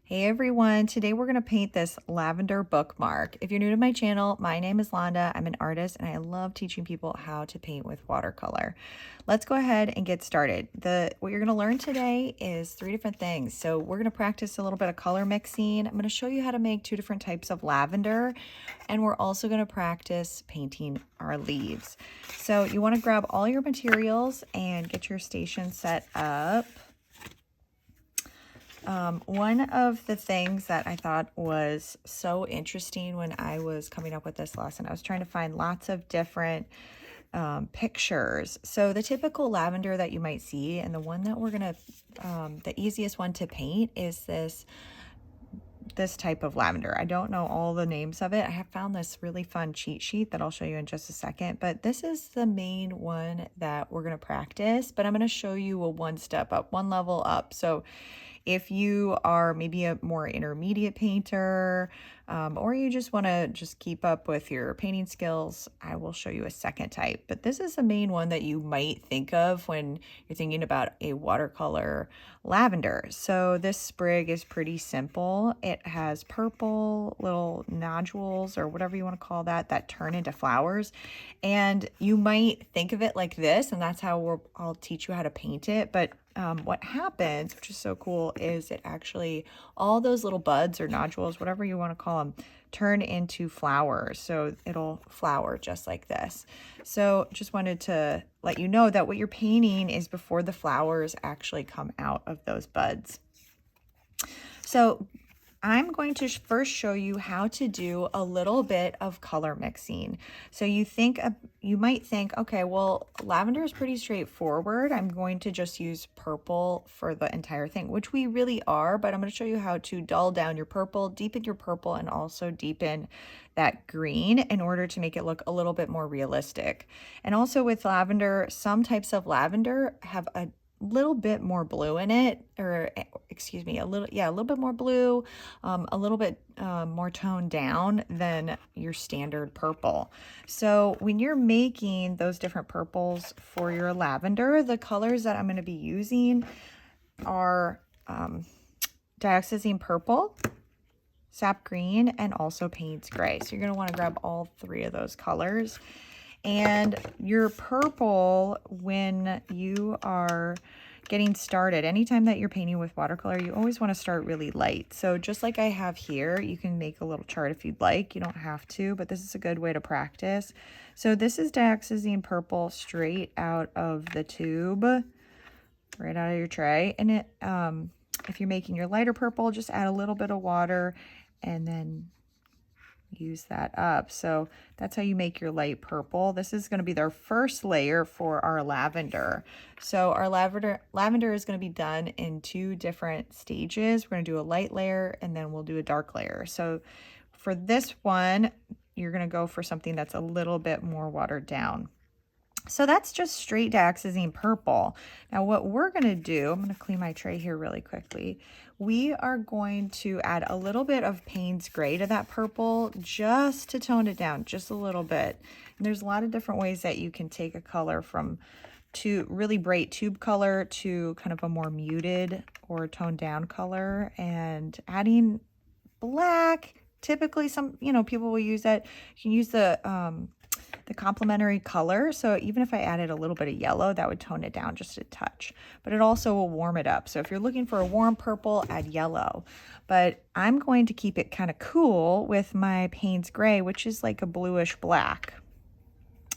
Hey everyone, today we're going to paint this lavender bookmark. If you're new to my channel, my name is Landa. I'm an artist and I love teaching people how to paint with watercolor. Let's go ahead and get started. What you're going to learn today is 3 different things. So we're going to practice a little bit of color mixing. I'm going to show you how to make 2 different types of lavender, and we're also going to practice painting our leaves. So you want to grab all your materials and get your station set up. One of the things that I thought was so interesting when I was coming up with this lesson, I was trying to find lots of different pictures. So the typical lavender that you might see, and the one that we're gonna, the easiest one to paint is this type of lavender. I don't know all the names of it. I have found this really fun cheat sheet that I'll show you in just a second, but this is the main one that we're going to practice, but I'm going to show you a one step up, one level up. So if you are maybe a more intermediate painter, or you just want to just keep up with your painting skills, I will show you a second type. But this is the main one that you might think of when you're thinking about a watercolor lavender. So this sprig is pretty simple. It has purple little nodules, or whatever you want to call that, that turn into flowers. And you might think of it like this, and that's how I'll teach you how to paint it. But what happens, which is so cool, is it actually, all those little buds or nodules, whatever you want to call them, turn into flowers. So it'll flower just like this. So just wanted to let you know that what you're painting is before the flowers actually come out of those buds. So I'm going to first show you how to do a little bit of color mixing. So you might think, okay, well, lavender is pretty straightforward. I'm going to just use purple for the entire thing, which we really are, but I'm going to show you how to dull down your purple, deepen your purple, and also deepen that green in order to make it look a little bit more realistic. And also with lavender, some types of lavender have a little bit more blue in it, or excuse me, a little bit more blue, a little bit more toned down than your standard purple. So when you're making those different purples for your lavender, the colors that I'm going to be using are Dioxazine purple, Sap Green, and also Paynes gray. So you're going to want to grab all 3 of those colors. And your purple, when you are getting started, anytime that you're painting with watercolor, you always want to start really light. So just like I have here, you can make a little chart if you'd like. You don't have to, but this is a good way to practice. So this is Dioxazine purple straight out of the tube, right out of your tray. And it, if you're making your lighter purple, just add a little bit of water and then use that up. So that's how you make your light purple. This is going to be their first layer for our lavender. So our lavender is going to be done in 2 different stages. We're going to do a light layer and then we'll do a dark layer. So for this one, you're going to go for something that's a little bit more watered down. So that's just straight Dioxazine purple. Now what we're going to do, I'm going to clean my tray here really quickly. We are going to add a little bit of Paynes gray to that purple just to tone it down just a little bit. And there's a lot of different ways that you can take a color from really bright tube color to kind of a more muted or toned down color, and adding black. Typically some, people will use that. You can use the complementary color. So even if I added a little bit of yellow, that would tone it down just a touch, but it also will warm it up. So if you're looking for a warm purple, add yellow, but I'm going to keep it kind of cool with my Paynes gray, which is like a bluish black.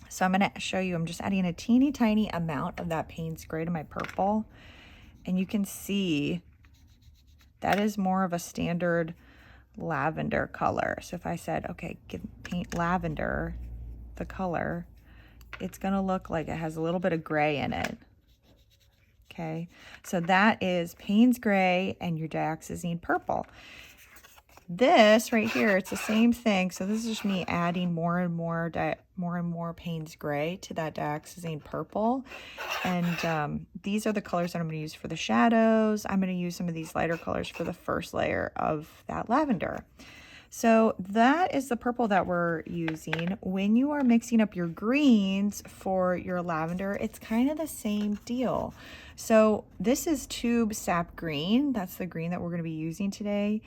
So I'm going to show you, I'm just adding a teeny tiny amount of that Paynes gray to my purple. And you can see that is more of a standard lavender color. So if I said, okay, paint lavender, the color, it's going to look like it has a little bit of gray in it. Okay, so that is Paynes gray and your Dioxazine purple. This right here, it's the same thing. So this is just me adding more and more Paynes gray to that Dioxazine purple. And these are the colors that I'm going to use for the shadows. I'm going to use some of these lighter colors for the first layer of that lavender. So that is the purple that we're using. When you are mixing up your greens for your lavender, it's kind of the same deal. So this is tube Sap Green. That's the green that we're going to be using today.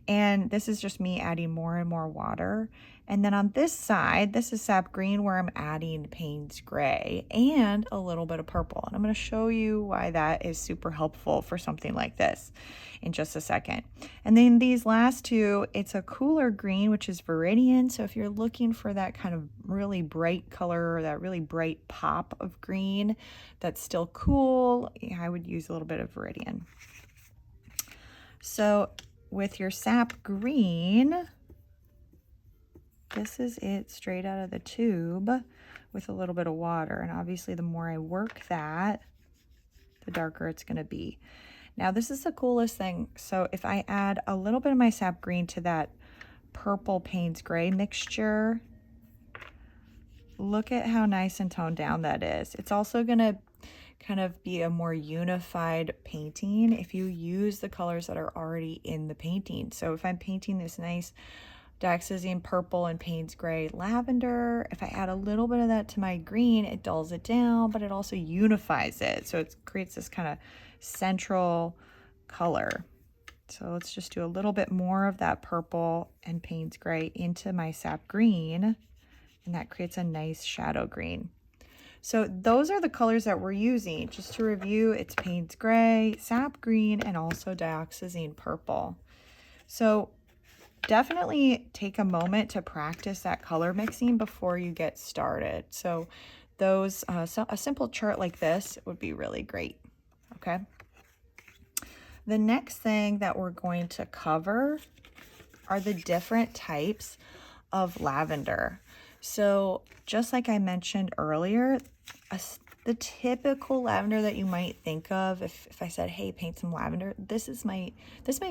And this is just me adding more and more water. And then on this side, this is Sap Green where I'm adding Paynes Gray and a little bit of purple. And I'm going to show you why that is super helpful for something like this in just a second. And then these last two, it's a cooler green, which is Viridian. So if you're looking for that kind of really bright color, or that really bright pop of green that's still cool, I would use a little bit of Viridian. So with your Sap Green, this is it straight out of the tube with a little bit of water. And obviously the more I work that, the darker it's going to be. Now this is the coolest thing. So if I add a little bit of my Sap Green to that purple Paynes Gray mixture, look at how nice and toned down that is. It's also going to kind of be a more unified painting if you use the colors that are already in the painting. So if I'm painting this nice Dioxazine purple and Paynes Gray lavender, if I add a little bit of that to my green, it dulls it down, but it also unifies it. So it creates this kind of central color. So let's just do a little bit more of that purple and Paynes Gray into my Sap Green, and that creates a nice shadow green. So those are the colors that we're using. Just to review, it's Paynes Gray, Sap Green, and also Dioxazine purple. So definitely take a moment to practice that color mixing before you get started. So those, a simple chart like this would be really great, okay? The next thing that we're going to cover are the different types of lavender. So just like I mentioned earlier, the typical lavender that you might think of, if I said, hey, paint some lavender, this might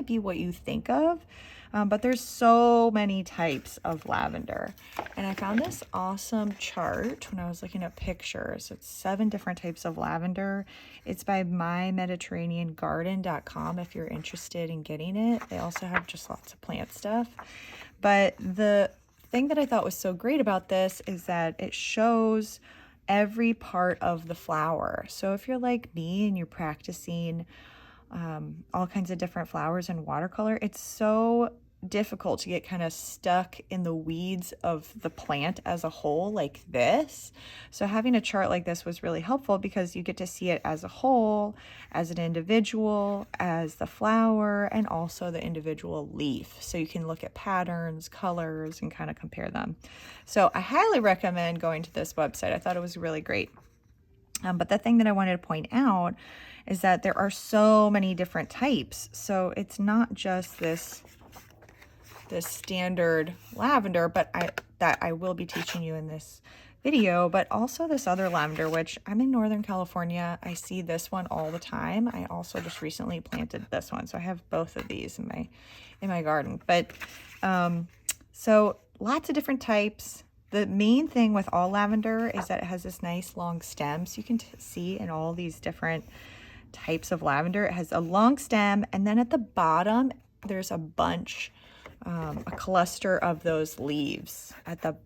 be what you think of, but there's so many types of lavender. And I found this awesome chart when I was looking at pictures. It's 7 different types of lavender. It's by mymediterraneangarden.com if you're interested in getting it. They also have just lots of plant stuff. But the thing that I thought was so great about this is that it shows every part of the flower. So if you're like me and you're practicing all kinds of different flowers in watercolor, it's so difficult to get kind of stuck in the weeds of the plant as a whole like this. So having a chart like this was really helpful because you get to see it as a whole, as an individual, as the flower, and also the individual leaf. So you can look at patterns, colors, and kind of compare them. So I highly recommend going to this website. I thought it was really great. But the thing that I wanted to point out is that there are so many different types. So it's not just this standard lavender, but that I will be teaching you in this video, but also this other lavender, which I'm in Northern California. I see this one all the time. I also just recently planted this one. So I have both of these in my garden. But so lots of different types. The main thing with all lavender is that it has this nice long stem. So you can see in all these different types of lavender, it has a long stem, and then at the bottom, there's a bunch, a cluster of those leaves at the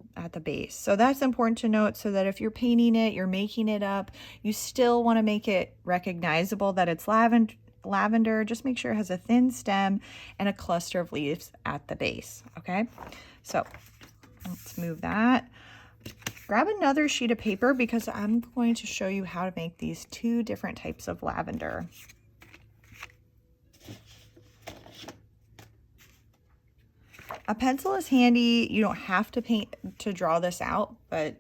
base. So that's important to note, so that if you're painting it, you're making it up, you still want to make it recognizable that it's lavender. Just make sure it has a thin stem and a cluster of leaves at the base. Okay, so let's move that. Grab another sheet of paper because I'm going to show you how to make these 2 different types of lavender. A pencil is handy. You don't have to paint to draw this out, but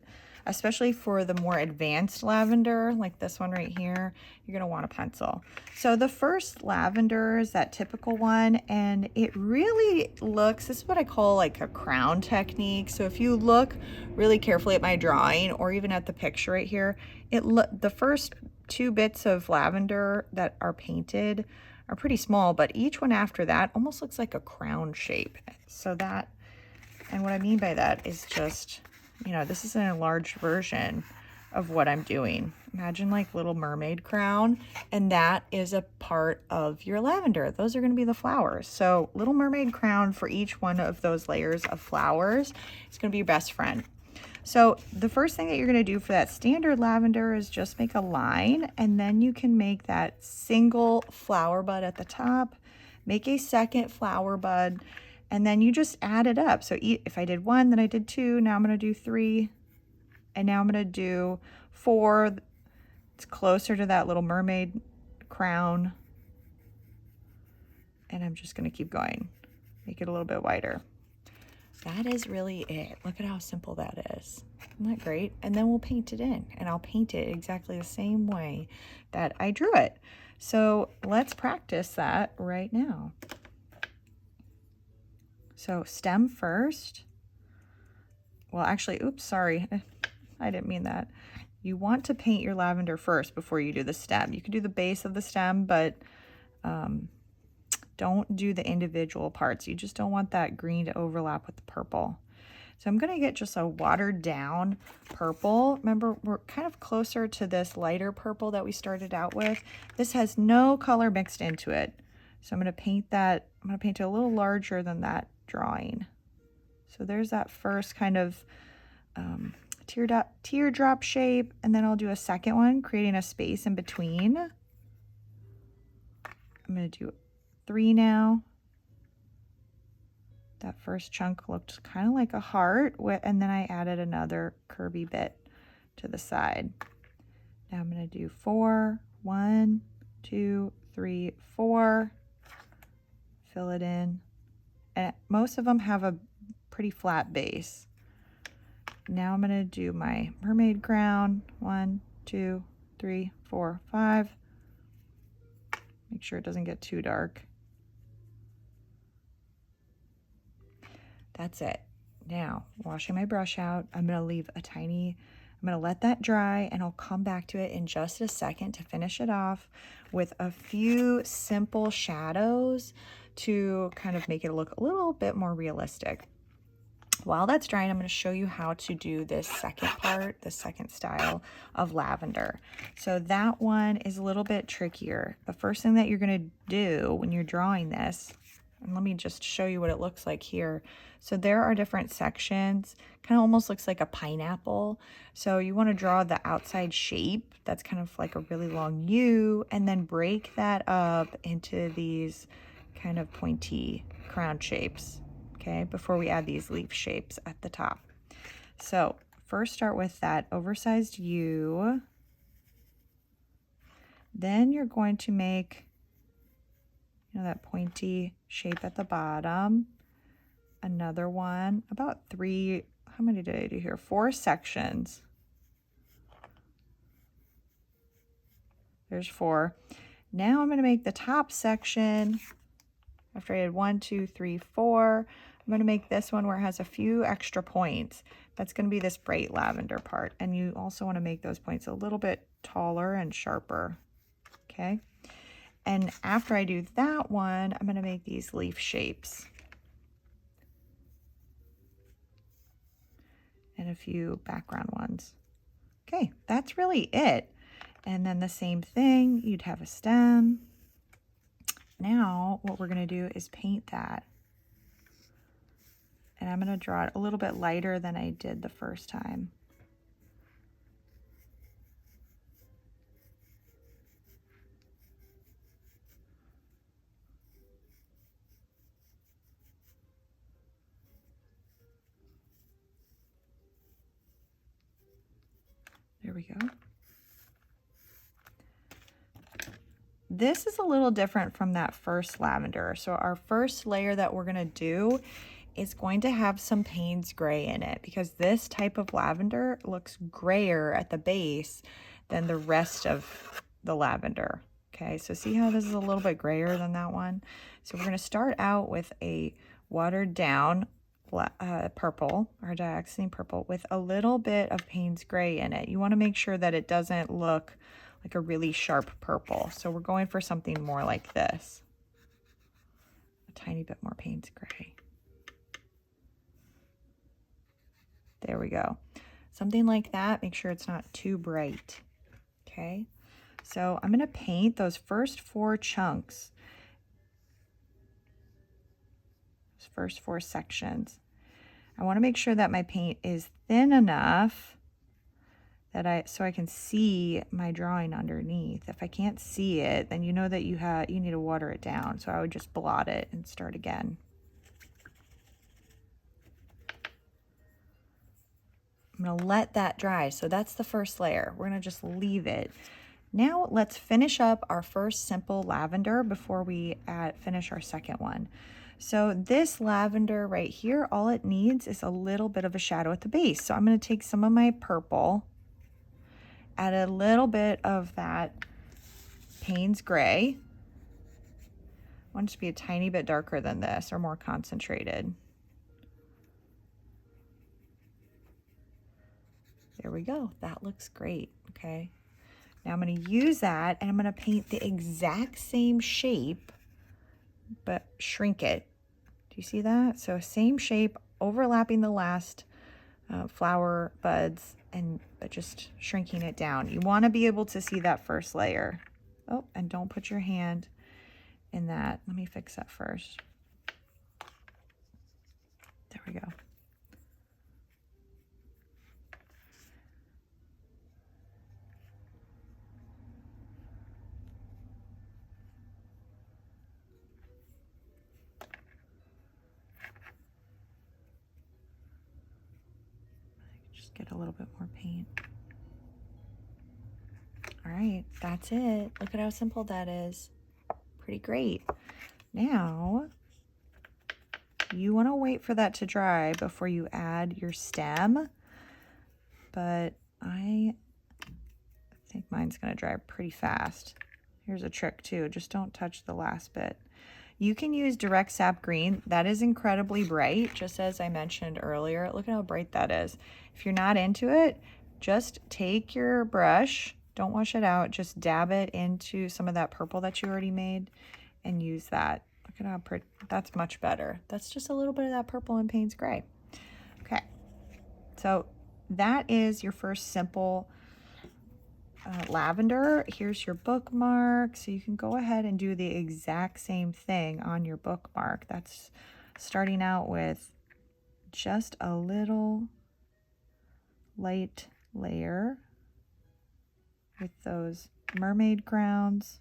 especially for the more advanced lavender, like this one right here, you're gonna want a pencil. So the first lavender is that typical one, and it really looks, this is what I call like a crown technique. So if you look really carefully at my drawing, or even at the picture right here, the first 2 bits of lavender that are painted are pretty small, but each one after that almost looks like a crown shape. So that, and what I mean by that is just, you know, this is an enlarged version of what I'm doing. Imagine like Little Mermaid crown, and that is a part of your lavender. Those are going to be the flowers. So Little Mermaid crown for each one of those layers of flowers is going to be your best friend. So the first thing that you're going to do for that standard lavender is just make a line, and then you can make that single flower bud at the top, make a second flower bud, and then you just add it up. So if I did 1, then I did 2, now I'm going to do 3, and now I'm going to do 4. It's closer to that Little Mermaid crown, and I'm just going to keep going. Make it a little bit wider. That is really it. Look at how simple that is. Isn't that great? And then we'll paint it in, and I'll paint it exactly the same way that I drew it. So let's practice that right now. So stem first. Well, actually, oops, sorry. I didn't mean that. You want to paint your lavender first before you do the stem. You can do the base of the stem, but don't do the individual parts. You just don't want that green to overlap with the purple. So I'm going to get just a watered down purple. Remember, we're kind of closer to this lighter purple that we started out with. This has no color mixed into it. So I'm going to paint that. I'm going to paint it a little larger than that drawing. So there's that first kind of teardrop shape, and then I'll do a second one, creating a space in between. I'm going to do 3 now. That first chunk looked kind of like a heart, and then I added another curvy bit to the side. Now I'm going to do 4. 1, 2, 3, 4. Fill it in. And most of them have a pretty flat base. Now I'm going to do my mermaid crown. 1, 2, 3, 4, 5. Make sure it doesn't get too dark. That's it. Now, washing my brush out, I'm going to leave a tiny, I'm going to let that dry, and I'll come back to it in just a second to finish it off with a few simple shadows to kind of make it look a little bit more realistic. While that's drying, I'm going to show you how to do this second part, the second style of lavender. So that one is a little bit trickier. The first thing that you're going to do when you're drawing this, and let me just show you what it looks like here. So there are different sections, kind of almost looks like a pineapple. So you want to draw the outside shape that's kind of like a really long U, and then break that up into these kind of pointy crown shapes, okay, before we add these leaf shapes at the top. So first start with that oversized U. Then you're going to make, you know, that pointy shape at the bottom. Another one, about 3, how many did I do here? 4 sections. There's 4. Now I'm going to make the top section. After I did 1, 2, 3, 4, I'm going to make this one where it has a few extra points. That's going to be this bright lavender part. And you also want to make those points a little bit taller and sharper. Okay. And after I do that one, I'm going to make these leaf shapes. And a few background ones. Okay, that's really it. And then the same thing, you'd have a stem. Now, what we're going to do is paint that. And I'm going to draw it a little bit lighter than I did the first time. There we go. This is a little different from that first lavender. So our first layer that we're going to do is going to have some Paynes gray in it, because this type of lavender looks grayer at the base than the rest of the lavender. Okay, so see how this is a little bit grayer than that one? So we're going to start out with a watered down purple, or dioxazine purple, with a little bit of Paynes gray in it. You want to make sure that it doesn't look like a really sharp purple. So we're going for something more like this. A tiny bit more Paynes gray. There we go. something like that. Make sure it's not too bright. Okay, so I'm going to paint those first 4 chunks, those first 4 sections. I want to make sure that my paint is thin enough that so I can see my drawing underneath. If I can't see it, then you know that you need to water it down. So I would just blot it and start again. I'm going to let that dry. So that's the first layer. We're going to just leave it. Now let's finish up our first simple lavender before we finish our second one. So this lavender right here, all it needs is a little bit of a shadow at the base. So I'm going to take some of my purple, add a little bit of that Paynes gray. I want it to be a tiny bit darker than this or more concentrated. There we go. That looks great. Okay. Now I'm going to use that and I'm going to paint the exact same shape, but shrink it. Do you see that? So same shape, overlapping the last flower buds, but just shrinking it down. You want to be able to see that first layer. Oh, and don't put your hand in that. Let me fix that first. There we go. Just get a little bit more paint. All right, that's it. Look at how simple that is. Pretty great. Now, you want to wait for that to dry before you add your stem, but I think mine's going to dry pretty fast. Here's a trick too, just don't touch the last bit. You can use direct sap green. That is incredibly bright, just as I mentioned earlier. Look at how bright that is. If you're not into it, just take your brush, don't wash it out, just dab it into some of that purple that you already made and use that. Look at how pretty, that's much better. That's just a little bit of that purple in Paynes gray. Okay, so that is your first simple lavender. Here's your bookmark. So you can go ahead and do the exact same thing on your bookmark. That's starting out with just a little light layer with those mermaid grounds.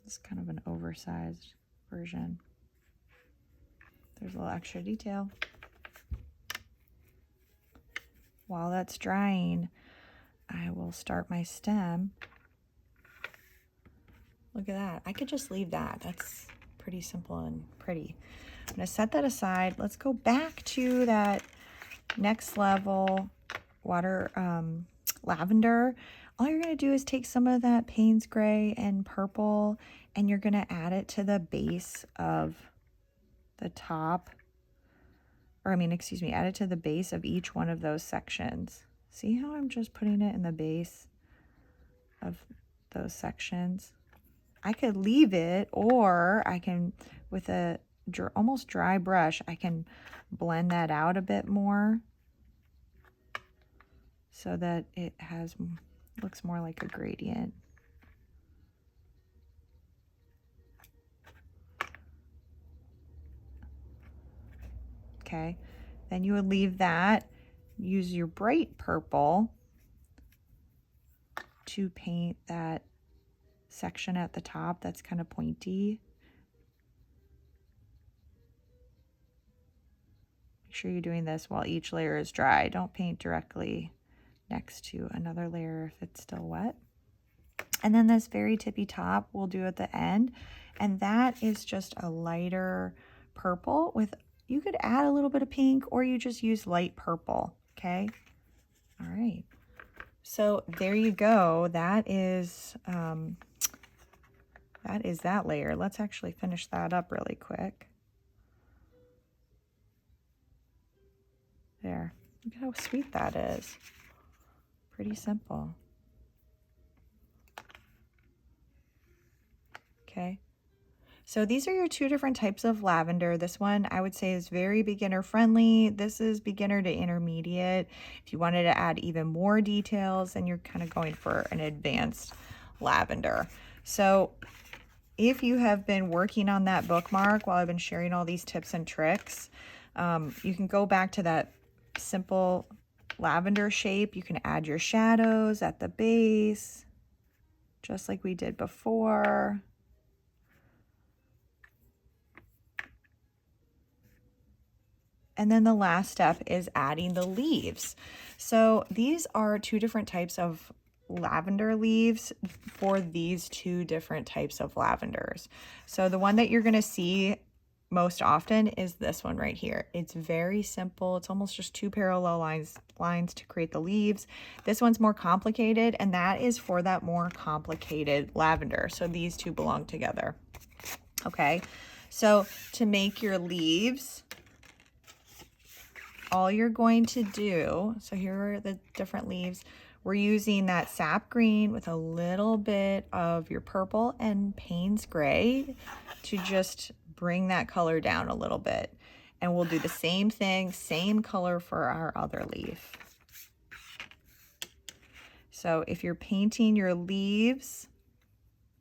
It's kind of an oversized version. There's a little extra detail. While that's drying, I will start my stem. Look at that. I could just leave that. That's pretty simple and pretty. I'm going to set that aside. Let's go back to that next level lavender. All you're going to do is take some of that Paynes gray and purple and you're going to add it to the base of the top, or add it to the base of each one of those sections. See how I'm just putting it in the base of those sections? I could leave it, or I can, with a almost dry brush, I can blend that out a bit more so that it looks more like a gradient. Okay, then you would leave that, use your bright purple to paint that section at the top that's kind of pointy. Make sure you're doing this while each layer is dry. Don't paint directly next to another layer if it's still wet. And then this very tippy top we'll do at the end, and that is just a lighter purple with, you could add a little bit of pink or you just use light purple. Okay, all right, so there you go. That is that layer. Let's actually finish that up really quick. There, look at how sweet that is. Pretty simple. Okay. So these are your two different types of lavender. This one I would say is very beginner friendly. This is beginner to intermediate. If you wanted to add even more details, then you're kind of going for an advanced lavender. So if you have been working on that bookmark while I've been sharing all these tips and tricks, you can go back to that simple lavender shape. You can add your shadows at the base, just like we did before. And then the last step is adding the leaves. So these are two different types of lavender leaves for these two different types of lavenders. So the one that you're going to see most often is this one right here. It's very simple. It's almost just two parallel lines to create the leaves. This one's more complicated, and that is for that more complicated lavender. So these two belong together. Okay, so to make your leaves, all you're going to do, so here are the different leaves. We're using that sap green with a little bit of your purple and Paynes gray to just bring that color down a little bit. And we'll do the same thing, same color for our other leaf. So if you're painting your leaves,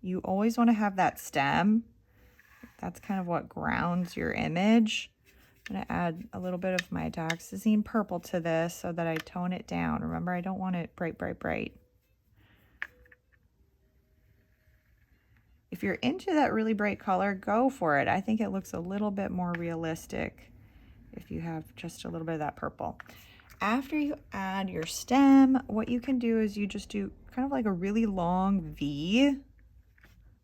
you always want to have that stem. That's kind of what grounds your image. I'm going to add a little bit of my Dioxazine purple to this so that I tone it down. Remember, I don't want it bright, bright, bright. If you're into that really bright color, go for it. I think it looks a little bit more realistic if you have just a little bit of that purple. After you add your stem, what you can do is you just do kind of like a really long V,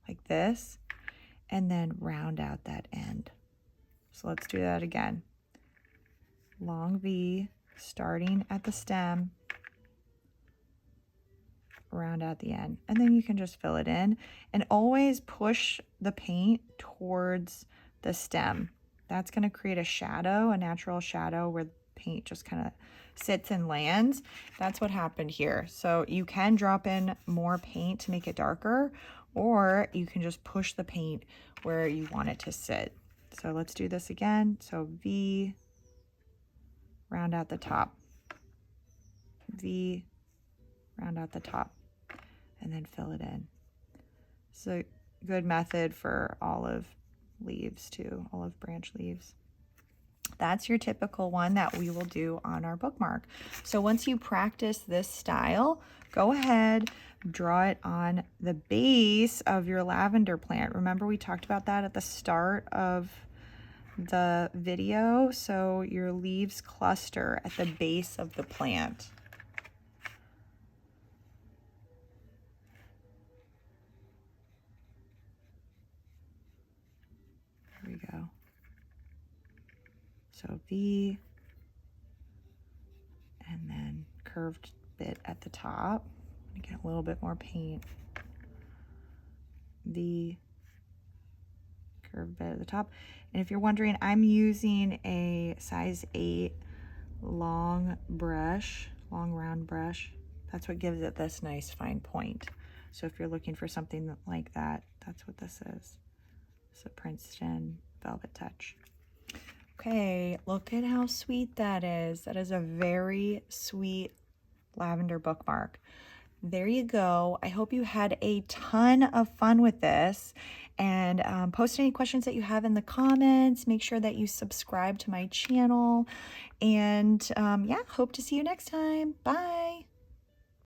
like this, and then round out that end. So let's do that again. Long V, starting at the stem, round out the end. And then you can just fill it in. And always push the paint towards the stem. That's going to create a shadow, a natural shadow where the paint just kind of sits and lands. That's what happened here. So you can drop in more paint to make it darker, or you can just push the paint where you want it to sit. So let's do this again. So V, round out the top. V, round out the top, and then fill it in. It's a good method for olive leaves too, olive branch leaves. That's your typical one that we will do on our bookmark. So once you practice this style, go ahead, draw it on the base of your lavender plant. Remember, we talked about that at the start of the video. So your leaves cluster at the base of the plant. Here we go. So V, and then curved bit at the top. Get a little bit more paint. V, curved bit at the top. And if you're wondering, I'm using a size 8 long brush, long round brush. That's what gives it this nice fine point. So if you're looking for something like that, that's what this is. It's a Princeton Velvet Touch. Okay, look at how sweet that is. That is a very sweet lavender bookmark. There you go. I hope you had a ton of fun with this, and post any questions that you have in the comments. Make sure that you subscribe to my channel, and yeah, hope to see you next time. Bye.